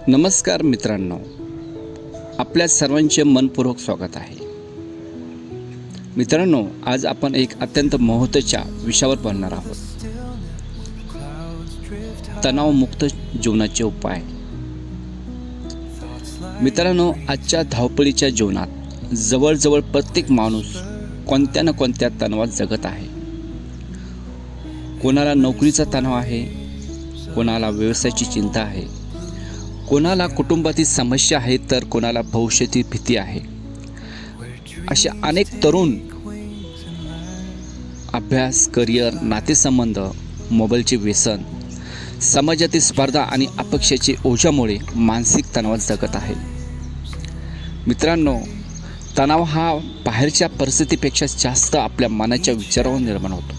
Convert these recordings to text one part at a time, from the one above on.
नमस्कार मित्रांनो, आपल्या सर्वांचे मनपूर्वक स्वागत आहे. मित्रांनो, आज आपण एक अत्यंत महत्त्वाच्या विषयावर बोलणार आहोत. तणावमुक्त जीवनाचे उपाय. मित्रांनो, आजच्या धावपळीच्या जीवनात जवळजवळ प्रत्येक माणूस कोणत्या ना कोणत्या तणावात जगत आहे. कोणाला नोकरीचा तणाव आहे, कोणाला व्यवसायाची चिंता आहे, कोणाला कुटुंबातील समस्या आहे, तर कोणाला भविष्याची भीती आहे. असे अनेक तरुण अभ्यास, करिअर, नातेसंबंध, मोबाईलचे व्यसन, समाजातील स्पर्धा आणि अपेक्षेच्या ओझ्यामुळे मानसिक तणावात जगत आहे. मित्रांनो, तणाव हा बाहेरच्या परिस्थितीपेक्षा जास्त आपल्या मनाच्या विचारावर निर्माण होतो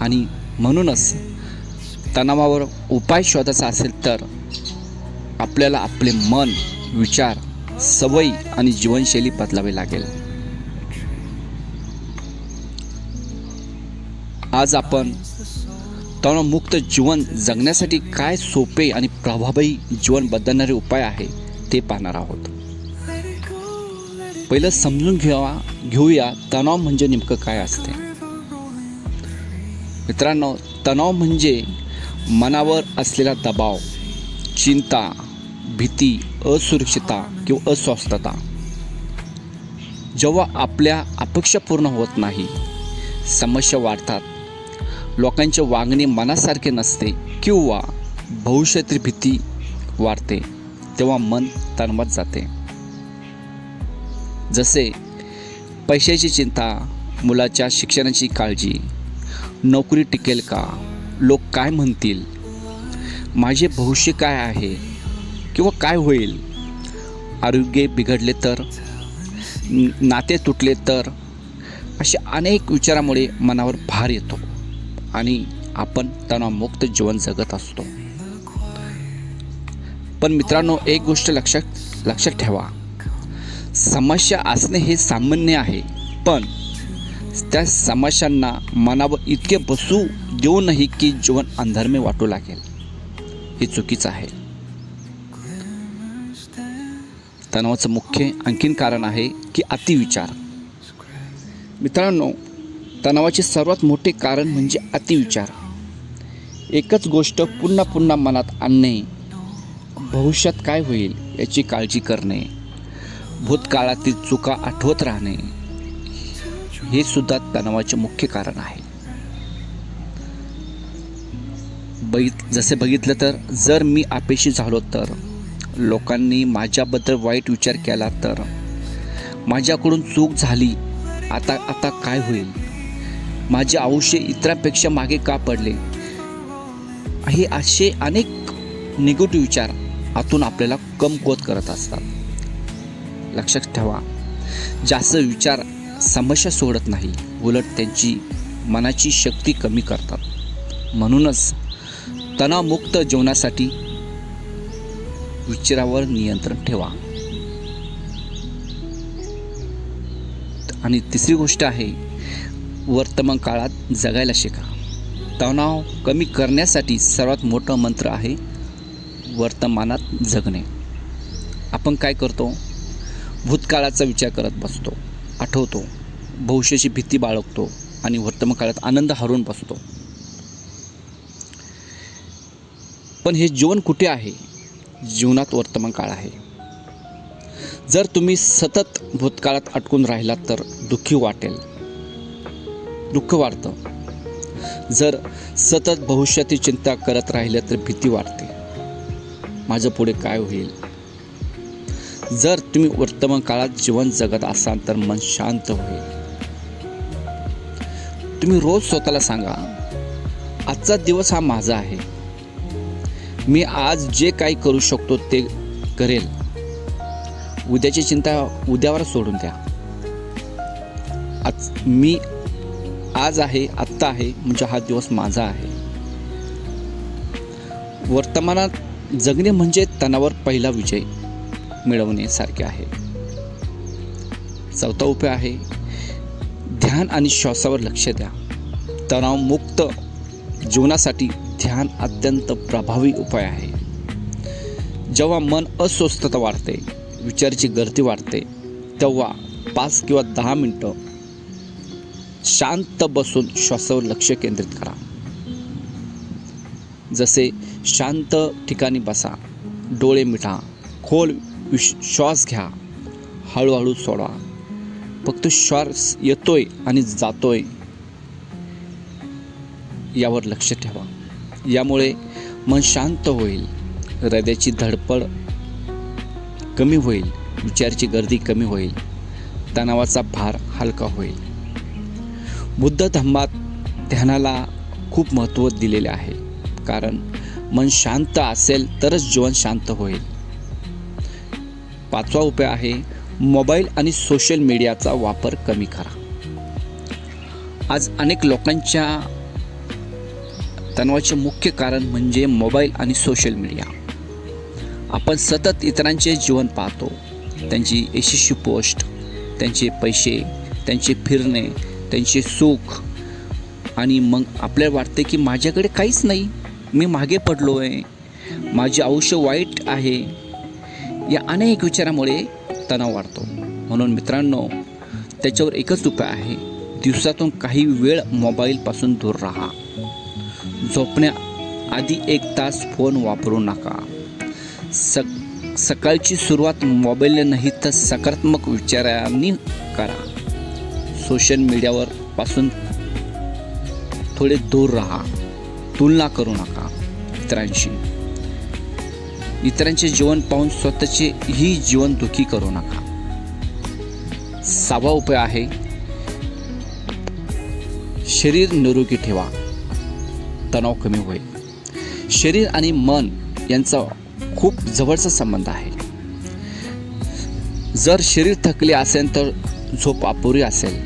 आणि म्हणूनच तणावावर उपाय शोधायचा असेल तर आपल्याला आपले मन, विचार, सवयी आणि जीवनशैली बदलावी लागेल. आज आपण तणावमुक्त जीवन जगण्यासाठी काय सोपे आणि प्रभावी जीवन बदलणारे उपाय आहे ते पाहणार आहोत. पहिलं समजून घेऊया तणाव म्हणजे नेमकं काय असते. मित्रांनो, तणाव म्हणजे मनावर असलेला दबाव, चिंता, भीती, असुरक्षितता किंवा अस्वस्थता. जेव्हा आपल्या अपेक्षा पूर्ण होत नाही, समस्या वाढतात, लोकांचे वागणे मनासारखे नसते किंवा भविष्यातील भीती वाढते, तेव्हा मन तणावात जाते. जसे पैशाची चिंता, मुलाच्या शिक्षणाची काळजी, नोकरी टिकेल का, लोक काय म्हणतील, माझे भविष्य काय आहे किंवा काय होईल, आरोग्य बिघडले तर, नाते तुटले तर, अशा अनेक विचारामुळे मनावर भार येतो आणि आपण तणावमुक्त जीवन जगत असतो. पण मित्रांनो, एक गोष्ट लक्षात ठेवा, समस्या असणे हे सामान्य आहे, पण त्या समस्यांना मनावर इतके बसू देऊ नये की जीवन अंधारमय वाटू लागेल. हे चुकीचं आहे. तणावाचं मुख्य आणखीन कारण आहे की अतिविचार. मित्रांनो, तणावाचे सर्वात मोठे कारण म्हणजे अतिविचार. एकच गोष्ट पुन्हा पुन्हा मनात आणणे, भविष्यात काय होईल याची काळजी करणे, भूतकाळातील चुका आठवत राहणे, हे सुद्धा तणावाचे मुख्य कारण आहे. जसे बघितलं तर, जर मी अपयशी झालो तर, लोकांनी माझ्याबद्दल वाईट विचार केला तर, माझ्याकडून चूक झाली, आता काय होईल, माझे आयुष्य इतरांपेक्षा मागे का पडले, हे असे अनेक निगेटिव्ह विचार आतून आपल्याला कमकुवत करत असतात. लक्षात ठेवा, जास्त विचार समस्या सोडत नाही, उलट त्यांची मनाची शक्ती कमी करतात. म्हणूनच तणावमुक्त जीवनासाठी विचारावर नियंत्रण ठेवा. आणि तिसरी गोष्ट आहे, वर्तमान काळात जगायला शिका. तणाव कमी करण्यासाठी सर्वात मोठं मंत्र आहे वर्तमानात जगणे. आपण काय करतो, भूतकाळाचा विचार करत बसतो, आठवतो, भविष्याची भीती बाळगतो आणि वर्तमान काळात आनंद हरवून बसतो. पण हे जीवन कुठे आहे? जीवनात वर्तमान काळ आहे. जर तुम्ही सतत भूतकाळात अटकून राहिलात तर दुःख वाढतं. जर सतत भविष्याची चिंता करत राहिले तर भीती वाढते, माझं पुढे काय होईल. जर तुम्ही वर्तमान काळात जीवन जगत असाल तर मन शांत होईल. तुम्ही रोज स्वतःला सांगा, आजचा दिवस हा माझा आहे, मी आज जे काही करू शकतो ते करेल. उद्याची चिंता उद्यावर सोडून द्या. मी आज आहे, आत्ता आहे, म्हणजे हा दिवस माझा आहे. वर्तमानात जगणे म्हणजे तणावावर पहिला विजय मिळवण्यासारखे आहे. चौथा उपाय आहे ध्यान आणि श्वासावर लक्ष द्या. तणावमुक्त जीवनासाठी ध्यान अत्यंत प्रभावी उपाय आहे. जेव्हा मन अस्वस्थता वाढते, विचाराची गर्दी वाढते, तेव्हा 5 किंवा 10 मिनटं शांत बसून श्वासावर लक्ष केंद्रित करा. जसे शांत ठिकाणी बसा, डोळे मिटा, खोल श्वास घ्या, हळूहळू सोडा. फक्त श्वास येतोय आणि जातोय यावर लक्ष ठेवा. यामुळे मन शांत होईल, हृदयाची धडपड कमी होईल, विचाराची गर्दी कमी होईल, तणावाचा भार हलका होईल. बुद्ध धम्मात ध्यानाला खूप महत्त्व दिलेले आहे, कारण मन शांत असेल तरच जीवन शांत होईल. 5वा उपाय आहे मोबाईल आणि सोशल मीडियाचा वापर कमी करा. आज अनेक लोकांच्या तणावाचे मुख्य कारण म्हणजे मोबाईल आणि सोशल मीडिया. आपण सतत इतरांचे जीवन पाहतो, त्यांची यशस्वी पोस्ट, त्यांचे पैसे, त्यांचे फिरणे, त्यांचे सुख, आणि मग आपल्याला वाटते की माझ्याकडे काहीच नाही, मी मागे पडलो आहे, माझे आयुष्य वाईट आहे. या अनेक विचारामुळे तणाव वाढतो. म्हणून मित्रांनो, त्याच्यावर एकच उपाय आहे, दिवसातून काही वेळ मोबाईलपासून दूर राहा. झोपण्याआधी 1 तास फोन वापरू नका. सकाळची सुरुवात मोबाईलने नाही तर सकारात्मक विचारांनी करा. सोशल मीडियावर पासून थोडे दूर राहा. तुलना करू नका इतरांशी. इतरांचे जीवन पाहून स्वतःचे ही जीवन दुःखी करू नका. 6वा उपाय आहे शरीर निरोगी ठेवा, तणाव कमी होईल. शरीर आणि मन यांचा खूप जवळचा संबंध आहे. जर शरीर थकले असेल तर झोप अपुरी असेल,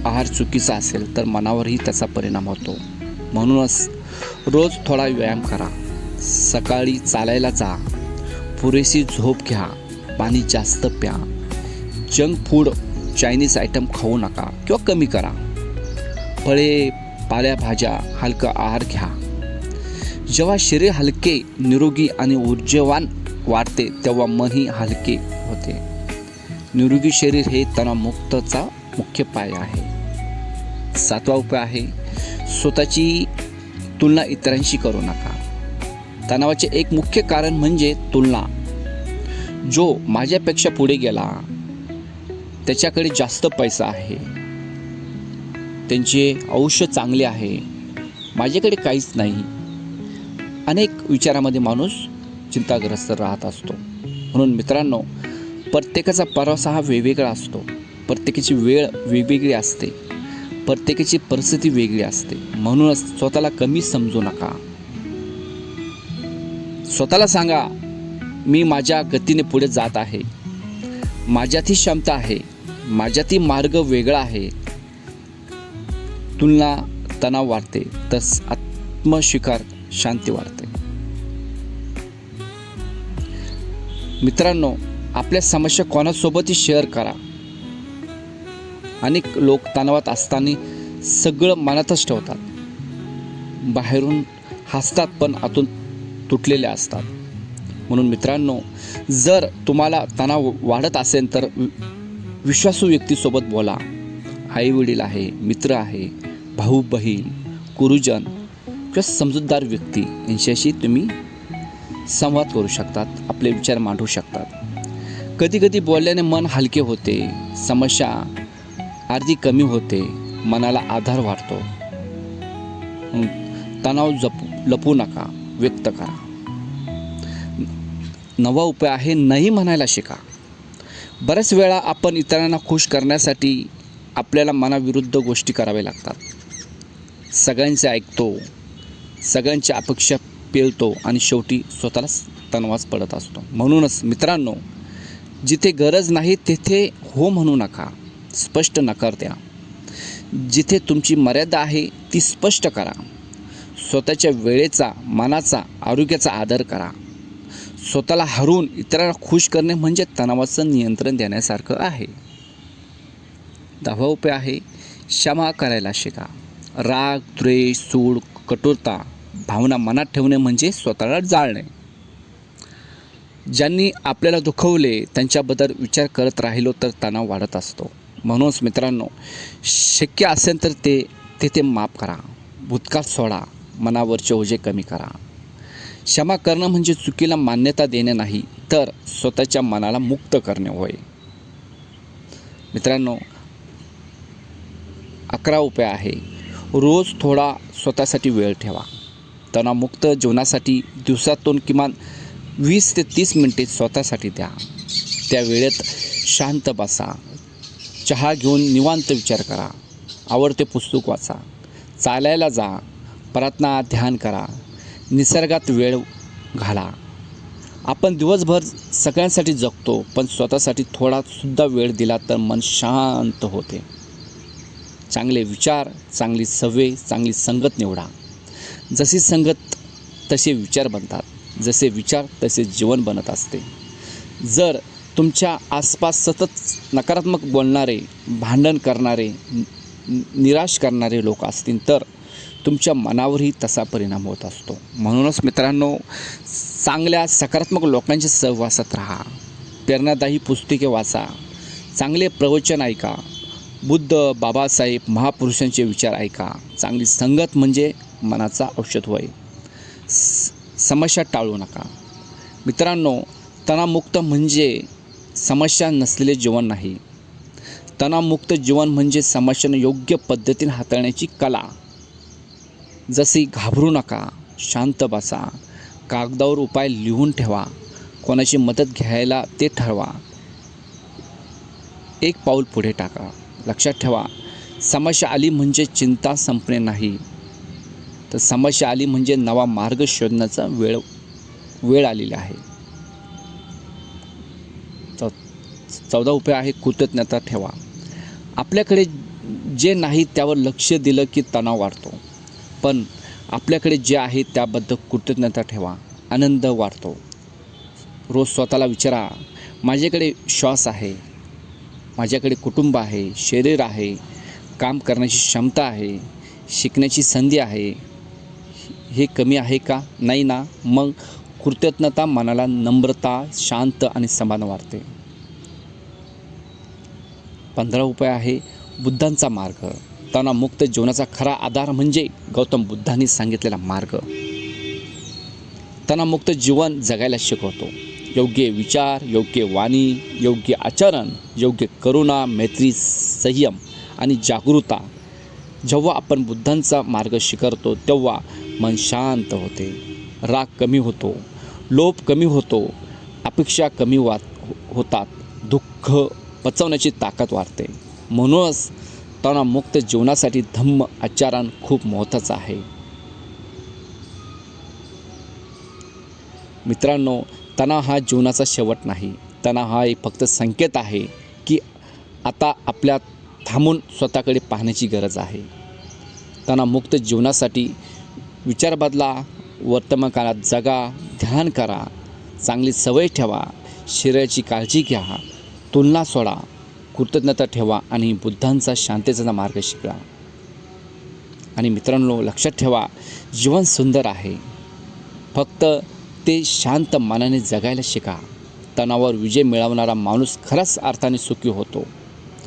आहार चुकीचा असेल तर मनावरही त्याचा परिणाम होतो. म्हणूनच रोज थोडा व्यायाम करा, सकाळी चालायला जा, पुरेशी झोप घ्या, पाणी जास्त प्या. जंक फूड, चायनीज आयटम खाऊ नका किंवा कमी करा. फळे, पालेभाज्या, हलका आहार घ्या. जेव्हा शरीर हलके, निरोगी आणि ऊर्जेवान वाढते तेव्हा मनही हलके होते. निरोगी शरीर हे तणावमुक्तचा मुख्य पाया आहे. 7वा उपाय आहे स्वतःची तुलना इतरांशी करू नका. तणावाचे एक मुख्य कारण म्हणजे तुलना. जो माझ्यापेक्षा पुढे गेला, त्याच्याकडे जास्त पैसा आहे, त्यांचे आयुष्य चांगले आहे, माझ्याकडे काहीच नाही, अनेक विचारामध्ये माणूस चिंताग्रस्त राहत असतो. म्हणून मित्रांनो, प्रत्येकाचा प्रवास हा वेगवेगळा असतो. प्रत्येकाची वेळ वेगवेगळी असते, प्रत्येकाची परिस्थिती वेगळी असते. म्हणूनच स्वतःला कमी समजू नका. स्वतःला सांगा, मी माझ्या गतीने पुढे जात आहे, माझ्यातही क्षमता आहे, माझ्यातही मार्ग वेगळा आहे. तुलना तणाव वाढते, तर आत्मस्वीकार शांती वाढते. मित्रांनो, आपल्या समस्या कोणासोबतही शेअर करा. अनेक लोक तणावात असताना सगळं मनातच ठेवतात. बाहेरून हसतात पण आतून तुटलेले असतात. म्हणून मित्रांनो, जर तुम्हाला तणाव वाढत असेल तर विश्वासू व्यक्तीसोबत बोला. आईवडील आहे, मित्र आहे, भाऊ बहीण, गुरुजन किंवा समजूतदार व्यक्ती यांच्याशी तुम्ही संवाद करू शकतात, आपले विचार मांडू शकतात. कधी कधी बोलल्याने मन हलके होते, समस्या अर्धी कमी होते, मनाला आधार वाटतो. तणाव लपवू नका, व्यक्त करा. 9वा उपाय आहे नाही म्हणायला शिका. बऱ्याच वेळा आपण इतरांना खुश करण्यासाठी आपल्याला मनाविरुद्ध गोष्टी कराव्या लागतात. सगळ्यांचे ऐकतो, सगळ्यांच्या अपेक्षा पेलतो आणि शेवटी स्वतःलाच तणावात पडत असतो. म्हणूनच मित्रांनो, जिथे गरज नाही तेथे हो म्हणू नका, स्पष्ट नकार द्या. जिथे तुमची मर्यादा आहे ती स्पष्ट करा. स्वतःच्या वेळेचा, मनाचा, आरोग्याचा आदर करा. स्वतःला हरवून इतरांना खुश करणे म्हणजे तणावाचं नियंत्रण देण्यासारखं आहे. 10वा उपाय आहे क्षमा करायला शिका. राग, द्वेष, सूड, कठोरता भावना मनात ठेवणे म्हणजे स्वतःला जाळणे. ज्यांनी आपल्याला दुखवले त्यांच्याबद्दल विचार करत राहिलो तर तणाव वाढत असतो. म्हणूनच मित्रांनो, शक्य असेल तर ते माफ करा, भूतकाळ सोडा, मनावरचे ओझे कमी करा. क्षमा करणं म्हणजे चुकीला मान्यता देणे नाही, तर स्वतःच्या मनाला मुक्त करणे होय. मित्रांनो, 11 उपाय आहे. रोज थोडा स्वतःसाठी वेळ ठेवा. तणावमुक्त जीवनासाठी दिवसातून किमान 20 ते 30 मिनिटे स्वतःसाठी द्या. त्या वेळेत शांत बसा, चहा घेऊन निवांत विचार करा, आवडते पुस्तक वाचा, चालायला जा, प्रार्थना ध्यान करा, निसर्गात वेळ घाला. आपण दिवसभर सगळ्यांसाठी जगतो, पण स्वतःसाठी थोडासुद्धा वेळ दिला तर मन शांत होते. चांगले विचार, चांगली सवय, चांगली संगत निवडा. जशी संगत तसे विचार बनतात, जसे विचार तसे जीवन बनत असते. जर तुमच्या आसपास सतत नकारात्मक बोलणारे, भांडण करणारे, निराश करणारे लोक असतील तर तुमच्या मनावरही तसा परिणाम होत असतो. म्हणूनच मित्रांनो, चांगल्या सकारात्मक लोकांच्या सहवासात राहा, प्रेरणादायी पुस्तके वाचा, चांगले प्रवचन ऐका, बुद्ध, बाबासाहेब, महापुरुषांचे विचार ऐका. चांगली संगत म्हणजे मनाचा औषध होय. समस्या टाळू नका. मित्रांनो, तणावमुक्त म्हणजे समस्या नसलेले जीवन नाही. तणावमुक्त जीवन म्हणजे समस्यांना योग्य पद्धतीने हाताळण्याची कला. जशी घाबरू नका, शांत बसा, कागदावर उपाय लिहून ठेवा, कोणाची मदत घ्यायला ते ठरवा, एक पाऊल पुढे टाका. लक्षात ठेवा, समस्या आली म्हणजे चिंता संपणे नाही, तर समस्या आली म्हणजे नवा मार्ग शोधण्याचा वेळ आलेली आहे. 14 उपाय आहे. कृतज्ञता ठेवा. आपल्याकडे जे नाही त्यावर लक्ष दिलं की तणाव वाढतो, पण आपल्याकडे जे आहे त्याबद्दल कृतज्ञता ठेवा, आनंद वाढतो. रोज स्वतःला विचारा, माझ्याकडे श्वास आहे, माझ्याकडे कुटुंब आहे, शरीर आहे, काम करण्याची क्षमता आहे, शिकण्याची संधी आहे. हे कमी आहे का? नाही ना. मग कृतज्ञता मनाला नम्रता, शांत आणि समाधान वाटते. 15 उपाय आहे. बुद्धांचा मार्ग. तणावमुक्त जीवनाचा खरा आधार म्हणजे गौतम बुद्धांनी सांगितलेला मार्ग. तणावमुक्त जीवन जगायला शिकवतो. योग्य विचार, योग्य वाणी, योग्य आचरण, योग्य करुणा, मैत्री, संयम आणि जागरूकता. जेव्हा आपण बुद्धांचा मार्ग स्वीकारतो तेव्हा मन शांत होते, राग कमी होतो, लोभ कमी होतो, अपेक्षा कमी होतात, दुःख पचवण्याची ताकद वाढते. म्हणूनच तणावमुक्त जीवनासाठी धम्म आचरण खूप महत्त्वाचं आहे. मित्रांनो, तणाव हा जीवनाचा शेवट नाही. तणाव हा एक फक्त संकेत आहे की आता आपल्या थांबून स्वतःकडे पाहण्याची गरज आहे. तणावमुक्त जीवनासाठी विचार बदला, वर्तमान काळात जगा, ध्यान करा, चांगली सवय ठेवा, शरीराची काळजी घ्या, तुलना सोडा, कृतज्ञता ठेवा आणि बुद्धांचा शांततेचा मार्ग शिका. आणि मित्रांनो, लक्षात ठेवा, जीवन सुंदर आहे, फक्त ते शांत मनाने जगायला शिका. तणावावर विजय मिळवणारा माणूस खऱ्याच अर्थाने सुखी होतो.